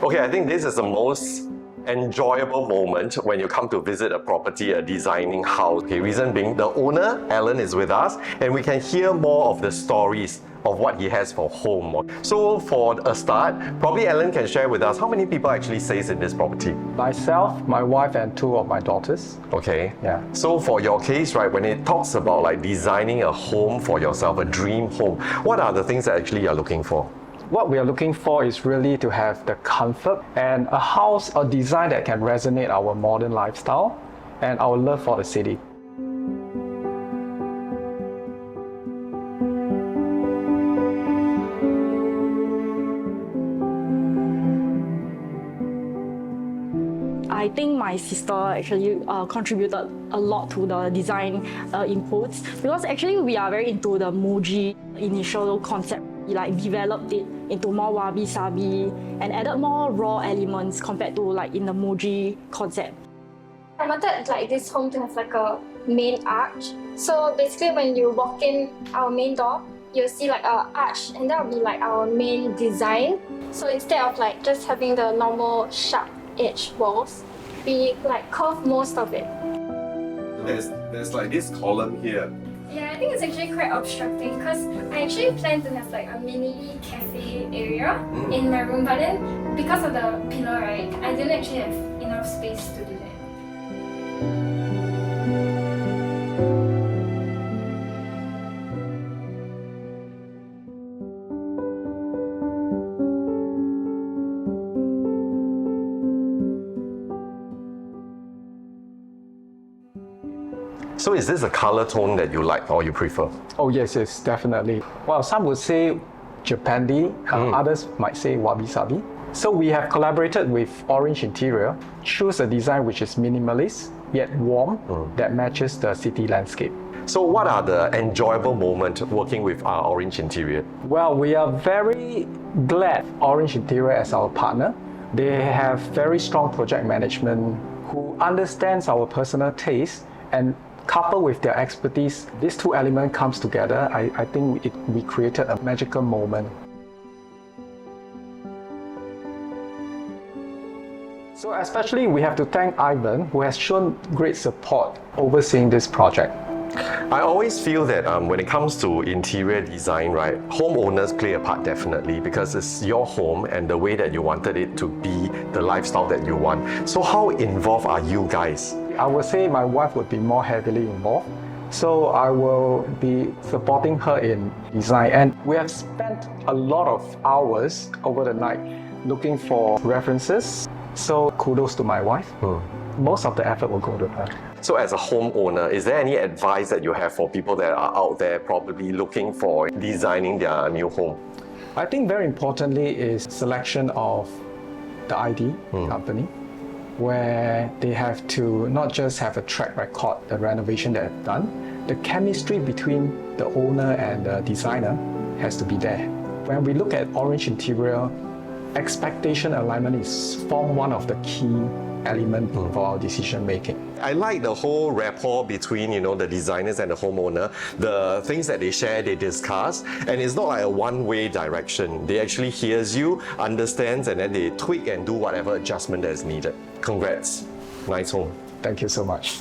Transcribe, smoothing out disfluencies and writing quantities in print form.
Okay, I think this is the most enjoyable moment when you come to visit a property, a designing house. Okay, reason being the owner, Alan, is with us and we can hear more of the stories of what he has for home. So for a start, probably Alan can share with us how many people actually stays in this property? Myself, my wife, and 2 of my daughters. Okay. Yeah. So for your case, right, when it talks about like designing a home for yourself, a dream home, what are the things that actually you're looking for? What we are looking for is really to have the comfort and a house or design that can resonate our modern lifestyle and our love for the city. I think my sister actually contributed a lot to the design inputs because actually we are very into the Muji initial concept. We like developed it into more Wabi Sabi and added more raw elements compared to like in the Muji concept. I wanted like this home to have like a main arch. So basically when you walk in our main door, you'll see like our arch and that will be like our main design. So instead of like just having the normal sharp edge walls, we like curve most of it. There's like this column here. Yeah, I think it's actually quite obstructing because I actually plan to have like a mini cafe area in my room, but then because of the pillar, right, I didn't actually have enough space to do that. So is this a color tone that you like or you prefer? Oh yes, definitely. Well, some would say japandi, others might say Wabi Sabi. So we have collaborated with Orange Interior, choose a design which is minimalist yet warm that matches the city landscape. So what are the enjoyable moments working with our Orange Interior? Well, we are very glad Orange Interior as our partner. They have very strong project management who understands our personal taste, and coupled with their expertise, these 2 elements comes together. I think we created a magical moment. So especially we have to thank Ivan, who has shown great support overseeing this project. I always feel that when it comes to interior design, right, homeowners play a part definitely because it's your home and the way that you wanted it to be, the lifestyle that you want. So how involved are you guys? I would say my wife would be more heavily involved. So I will be supporting her in design. And we have spent a lot of hours over the night looking for references. So kudos to my wife. Most of the effort will go to her. So as a homeowner, is there any advice that you have for people that are out there probably looking for designing their new home? I think very importantly is selection of the ID company, where they have to not just have a track record, the renovation that they've done, the chemistry between the owner and the designer has to be there. When we look at Orange Interior, expectation alignment is one of the key elements for our decision making. I like the whole rapport between, the designers and the homeowner, the things that they share, they discuss, and it's not like a one-way direction. They actually hears you, understands, and then they tweak and do whatever adjustment that is needed. Congrats. Nice home. Thank you so much.